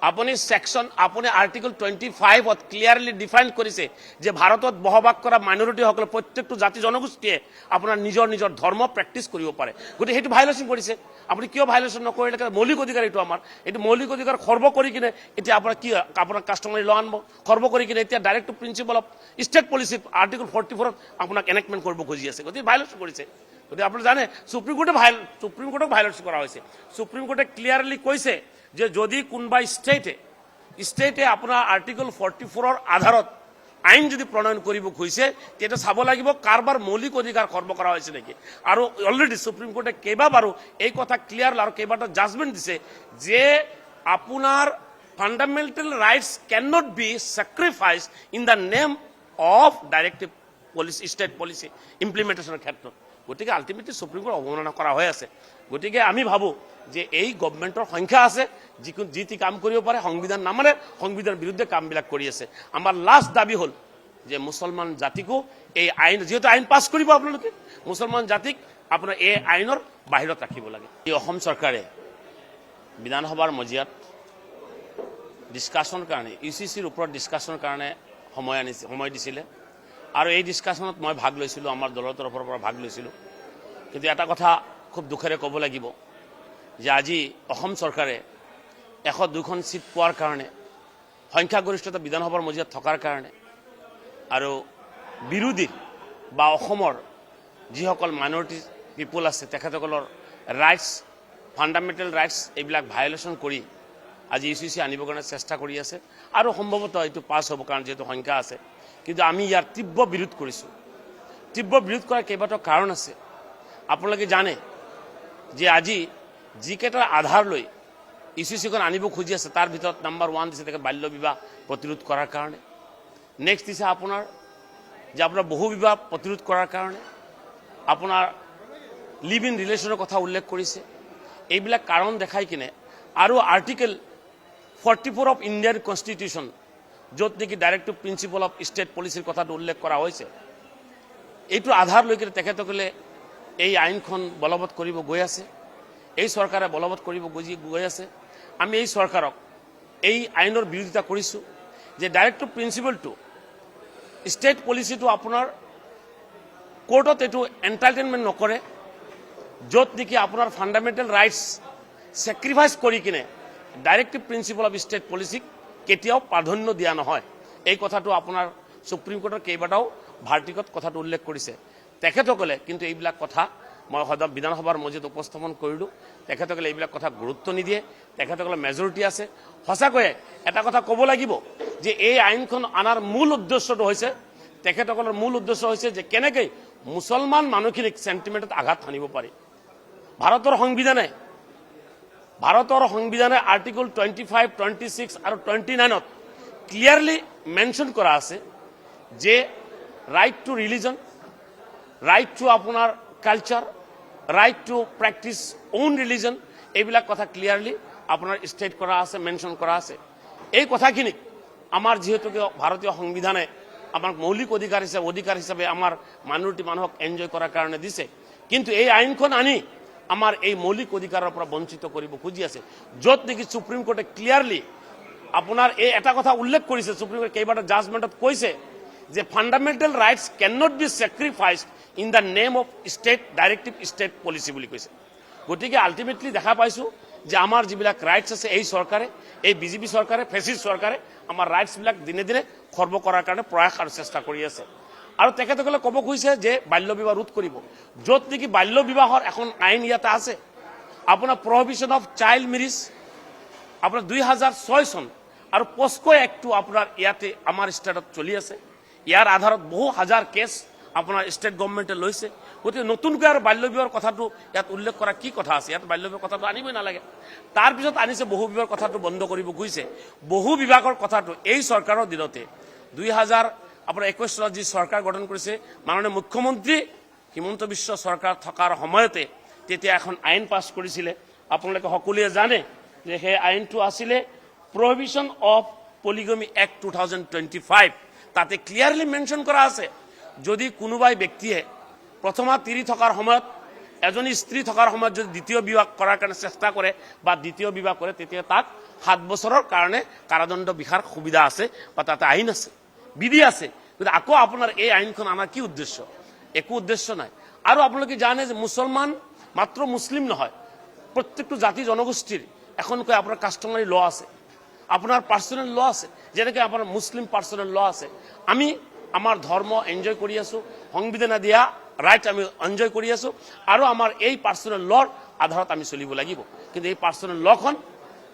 আপুনি সেকশন আপুনি article 25 clearly define কৰিছে যে ভাৰতত বসবাস কৰা মাইনৰিটিসকল প্ৰত্যেকটো জাতি জনগোষ্ঠীয়ে আপোনাৰ নিজৰ নিজৰ ধৰ্ম প্ৰেক্টিছ কৰিব পাৰে গতি হেতু ভাইলেশন কৰিছে আপুনি কিয় ভাইলেশন নকৰিলে মৌলিক অধিকাৰ এটো আমাৰ এটো মৌলিক অধিকাৰ খৰ্ব কৰি কিনে এতিয়া আপোনাৰ কি আপোনাৰ কাস্টমাৰী ল আনব খৰ্ব কৰি কিনে এতিয়া direct principle of state policy article 44 আপোনাক এনেক্টমেন্ট কৰিব খুজি আছে গতি ভাইলেশন কৰিছে গতি আপুনি জানে সুপ্ৰিম কোৰ্টক ভাইলেশন কৰা হৈছে সুপ্ৰিম কোৰ্টে ক্লিয়াৰলি কৈছে যে যদি কোনবা স্টেটে আপোনাৰ আৰ্টিকল 44 আধাৰত আইন যদি প্ৰণয়ন কৰিব খুজিছে তেতিয়া চাব লাগিব কাৰবাৰ মৌলিক অধিকাৰ খৰ্ব কৰা হৈছে নেকি আৰু অলৰেডি সুপ্ৰিম কোৰ্টে কেইবাবাৰো এই কথা ক্লিয়াৰ আৰু কেইবাটা জাজমেন্ট দিছে যে আপোনাৰ fundamental rights can not be sacrificed in the name of directive policy state policy ইমপ্লিমেন্টেশনৰ ক্ষেত্ৰত গতিকে আলটিমেটলি সুপ্ৰিম কোৰ্ট অৱমাননা কৰা হৈ আছে গতিকে আমি ভাবো যে এই গভৰ্নমেন্টৰ সংখ্যা আছে যি কাম কৰিব পাৰে সংবিধান নামানে সংবিধানৰ বিৰুদ্ধে কামবিলাক কৰি আছে আমাৰ লাষ্ট দাবী হল যে মুছলমান জাতিকো এই আইন যেহেতু আইন পাছ কৰিব আপোনালোকে মুছলমান জাতিক আপোনাৰ এই আইনৰ বাহিৰত ৰাখিব লাগে এই অসম চৰকাৰে বিধানসভাৰ মজিয়াত ডিসকাশনৰ কাৰণে ইউসিসিৰ ওপৰত ডিসকাশনৰ কাৰণে সময় দিছিলে আৰু এই ডিসকাশনত মই ভাগ লৈছিলো আমাৰ দলৰ তৰফৰ পৰা ভাগ লৈছিলো কিন্তু এটা কথা খুব দুখেৰে ক'ব লাগিব যে আজি অসম চৰকাৰে 102খন সিট পোৱাৰ কাৰণে সংখ্যাগৰিষ্ঠতা বিধানসভাৰ মজিয়াত থকাৰ কাৰণে আৰু বিৰোধী বা অসমৰ যিসকল মাইনৰিটি পিপল আছে তেখেতসকলৰ ৰাইটস ফান্ডামেন্টাল ৰাইটস এইবিলাক ভায়োলেশন কৰি আজি ইউসিসি আনিবৰ কাৰণে চেষ্টা কৰি আছে আৰু সম্ভৱতঃ এইটো পাছ হ'ব কাৰণ যেহেতু সংখ্যা আছে কিন্তু আমি ইয়াৰ তীব্ৰ বিৰোধ কৰিছো তীব্ৰ বিৰোধ কৰাৰ কেইবাটাও কাৰণ আছে আপোনালোকে জানে যে আজি যিকেইটা আধাৰ লৈ ইউসিসিখন আনিব খুজি আছে তাৰ ভিতৰত নাম্বাৰ 1 দিছে তেখেত বাল্য বিবাহ প্ৰতিৰোধ কৰাৰ কাৰণে নেক্সট দিছে আপোনাৰ যে আপোনাৰ বহু বিবাহ প্ৰতিৰোধ কৰাৰ কাৰণে আপোনাৰ লিভ ইন ৰিলেশ্যনৰ কথা উল্লেখ কৰিছে এইবিলাক কাৰণ দেখাই কিনে আৰু আৰ্টিকল 44 অফ ইণ্ডিয়ান কনষ্টিটিউশ্যন য'ত নেকি ডাইৰেক্টিভ প্ৰিন্সিপল অফ ষ্টেট পলিচিৰ কথাটো উল্লেখ কৰা হৈছে এইটো আধাৰ লৈ কিনে তেখেতসকলে এই আইনখন বলবৎ কৰিব গৈ আছে এই চৰকাৰে বলবৎ কৰিব গৈ আছে আমি এই চৰকাৰক এই আইনৰ বিৰোধিতা কৰিছো যে ডাইৰেক্টিভ প্ৰিন্সিপলটো ষ্টেট পলিচিটো আপোনাৰ কোৰ্টত এটো এন্টাইটেলমেন্ট নকৰে য'ত নেকি আপোনাৰ ফান্ডামেন্টাল ৰাইটস স্যাক্ৰিফাইস কৰি কিনে ডাইৰেক্টিভ প্ৰিন্সিপল অফ ষ্টেট পলিচিক কেতিয়াও প্ৰাধান্য দিয়া নহয় এই কথাটো আপোনাৰ সুপ্ৰিম কোৰ্টৰ কেইবাটাও ভাৰ্টিকত কথাটো উল্লেখ কৰিছে তেখেতসকলে কিন্তু এইবিলাক কথা মই সদা বিধানসভাৰ মজিয়াত উপস্থাপন কৰিলো তেখেতসকলে এইবিলাক কথা গুৰুত্ব নিদিয়ে তেখেতসকলৰ মেজৰিটি আছে সঁচাকৈ এটা কথা ক'ব লাগিব যে এই আইনখন আনাৰ মূল উদ্দেশ্যটো হৈছে তেখেতসকলৰ মূল উদ্দেশ্য হৈছে যে কেনেকৈ মুছলমান মানুহখিনিক সেন্টিমেন্টত আঘাত হানিব পাৰি ভাৰতৰ সংবিধানে আৰ্টিকল 25 26 আৰু 29ত ক্লিয়াৰলি মেনশন কৰা আছে যে right to religion right to আপোনাৰ culture right to practise own religion এইবিলাক কথা ক্লিয়াৰলি আপোনাৰ ষ্টেট কৰা আছে মেনশন কৰা আছে এই কথাখিনি আমাৰ যেহেতু ভাৰতীয় সংবিধানে আমাক মৌলিক অধিকাৰ হিচাপে আমাৰ মাইনৰিটি মানুহক এনজয় কৰাৰ কাৰণে দিছে কিন্তু এই আইনখন আনি আমাৰ এই মৌলিক অধিকাৰৰ পৰা বঞ্চিত কৰিব খুজি আছে য'ত নেকি সুপ্ৰিম কোৰ্টে ক্লিয়াৰলি আপোনাৰ এই এটা কথা উল্লেখ কৰিছে সুপ্ৰিম কোৰ্টে কেইবাটা জাজমেন্টত কৈছে যে fundamental rights can not be sacrificed in the name of state directive state policy বুলি কৈছে গতিকে আলটিমেটলি দেখা পাইছো যে আমাৰ যিবিলাক ৰাইটস আছে এই চৰকাৰে এই বিজেপি চৰকাৰে ফেসিষ্ট চৰকাৰে আমাৰ ৰাইটসবিলাক দিনে দিনে খৰ্ব কৰাৰ কাৰণে প্ৰয়াস আৰু চেষ্টা কৰি আছে আৰু তেখেতসকলে ক'ব খুজিছে যে বাল্য বিবাহ ৰোধ কৰিব য'ত নেকি বাল্য বিবাহৰ এখন আইন ইয়াতে আছে আপোনাৰ প্ৰহিবিশ্যন অফ চাইল্ড মেৰিজ আপোনাৰ 2006 চন আৰু পস্কো এক্টটো আপোনাৰ ইয়াতে আমাৰ ষ্টেটত চলি আছে ইয়াৰ আধাৰত বহু হাজাৰ কেছ আপোনাৰ ষ্টেট গভৰ্নমেন্টে লৈছে গতিকে নতুনকৈ আৰু বাল্য বিবাহৰ কথাটো ইয়াত উল্লেখ কৰা কি কথা আছে ইয়াত বাল্য বিবাহৰ কথাটো আনিবই নালাগে তাৰ পিছত আনিছে বহু বিবাহৰ কথাটো বন্ধ কৰিব খুজিছে বহু বিবাহৰ কথাটো এই চৰকাৰৰ দিনতে 2021 চনত যি চৰকাৰ গঠন কৰিছে মাননীয় মুখ্যমন্ত্ৰী হিমন্ত বিশ্ব চৰকাৰ থকাৰ সময়তে তেতিয়া এখন আইন পাছ কৰিছিলে আপোনালোকে সকলোৱে জানে যে সেই আইনটো আছিলে প্ৰহিবিশ্যন অফ পলিগমি এক্ট 2025 তাতে ক্লিয়াৰলি মেনশন কৰা আছে যদি কোনোবাই ব্যক্তিয়ে প্ৰথমা তিৰি থকাৰ সময়ত এজনী স্ত্ৰী থকাৰ সময়ত যদি দ্বিতীয় বিবাহ কৰাৰ কাৰণে চেষ্টা কৰে বা দ্বিতীয় বিবাহ কৰে তেতিয়া তাক 7 বছৰৰ কাৰণে কাৰাদণ্ড বিহাৰ সুবিধা আছে বা তাতে আইন আছে, বিধি আছে। কিন্তু আকৌ আপোনাৰ এই আইনখন আনাৰ কি উদ্দেশ্য? একো উদ্দেশ্য নাই। আৰু আপোনালোকে জানে যে মুছলমান মাত্ৰ মুছলিম নহয়, প্ৰত্যেকটো জাতি জনগোষ্ঠীৰ এখনকৈ আপোনাৰ কাষ্টমাৰী ল আছে, আপোনাৰ পাৰ্চনেল ল আছে, যেনেকৈ আপোনাৰ মুছলিম পাৰ্চনেল ল আছে। আমি আমাৰ ধৰ্ম এনজয় কৰি আছো, সংবিধানে দিয়া ৰাইট আমি এনজয় কৰি আছো, আৰু আমাৰ এই পাৰ্চনেল লৰ আধাৰত আমি চলিব লাগিব। কিন্তু এই পাৰ্চনেল লখন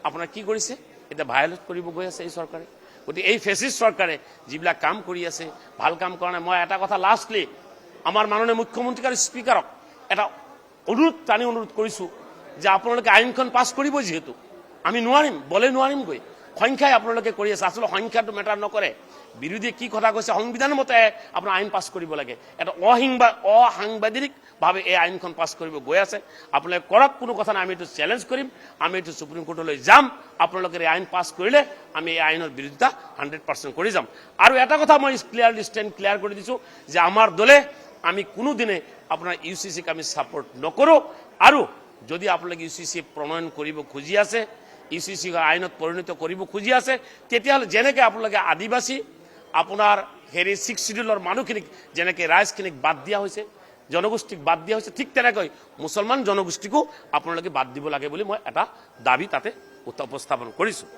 আপোনাৰ কি কৰিছে, এতিয়া ভায়োলেট কৰিব গৈ আছে এই চৰকাৰে। গতিকে এই ফেচিষ্ট চৰকাৰে যিবিলাক কাম কৰি আছে, ভাল কাম কৰা নাই। মই এটা কথা লাষ্টলি আমাৰ মাননীয় মুখ্যমন্ত্ৰী আৰু স্পীকাৰক এটা অনুৰোধ কৰিছো যে আপোনালোকে আইনখন পাছ কৰিব। যিহেতু আমি নোৱাৰিম, বলে নোৱাৰিমগৈ, সংখ্যাই আপোনালোকে কৰি আছে। আচলতে সংখ্যাটো মেটাৰ নকৰে। বিৰোধীয়ে কি কথা কৈছে, সংবিধানৰ মতে আপোনাৰ আইন পাছ কৰিব লাগে। এটা অসাংবিধানিকভাৱে এই আইনখন পাছ কৰিব গৈ আছে। আপোনালোকে কৰক, কোনো কথা নাই, আমি এইটো চেলেঞ্জ কৰিম, আমি এইটো সুপ্ৰিম কোৰ্টলৈ যাম। আপোনালোকে এই আইন পাছ কৰিলে আমি এই আইনৰ বিৰোধিতা 100% কৰি যাম। আৰু এটা কথা মই ক্লিয়াৰ কৰি দিছো যে আমাৰ দলে আমি কোনোদিনে আপোনাৰ UCCক আমি ছাপোৰ্ট নকৰোঁ। আৰু যদি আপোনালোকে UCC প্ৰণয়ন কৰিব খুজি আছে, UCC আইনত পৰিণত কৰিব খুজি আছে, তেতিয়াহ'লে যেনেকৈ আপোনালোকে আদিবাসী আপোনাৰ 6 শিডিউলৰ মানুহখিনিক যেনেকৈ ৰাইজখিনিক বাদ দিয়া হৈছে, জনগোষ্ঠীক বাদ দিয়া হৈছে, ঠিক তেনেকৈ মুছলমান জনগোষ্ঠীকো আপোনালোকে বাদ দিব লাগে বুলি মই এটা দাবী তাতে উপস্থাপন কৰিছোঁ।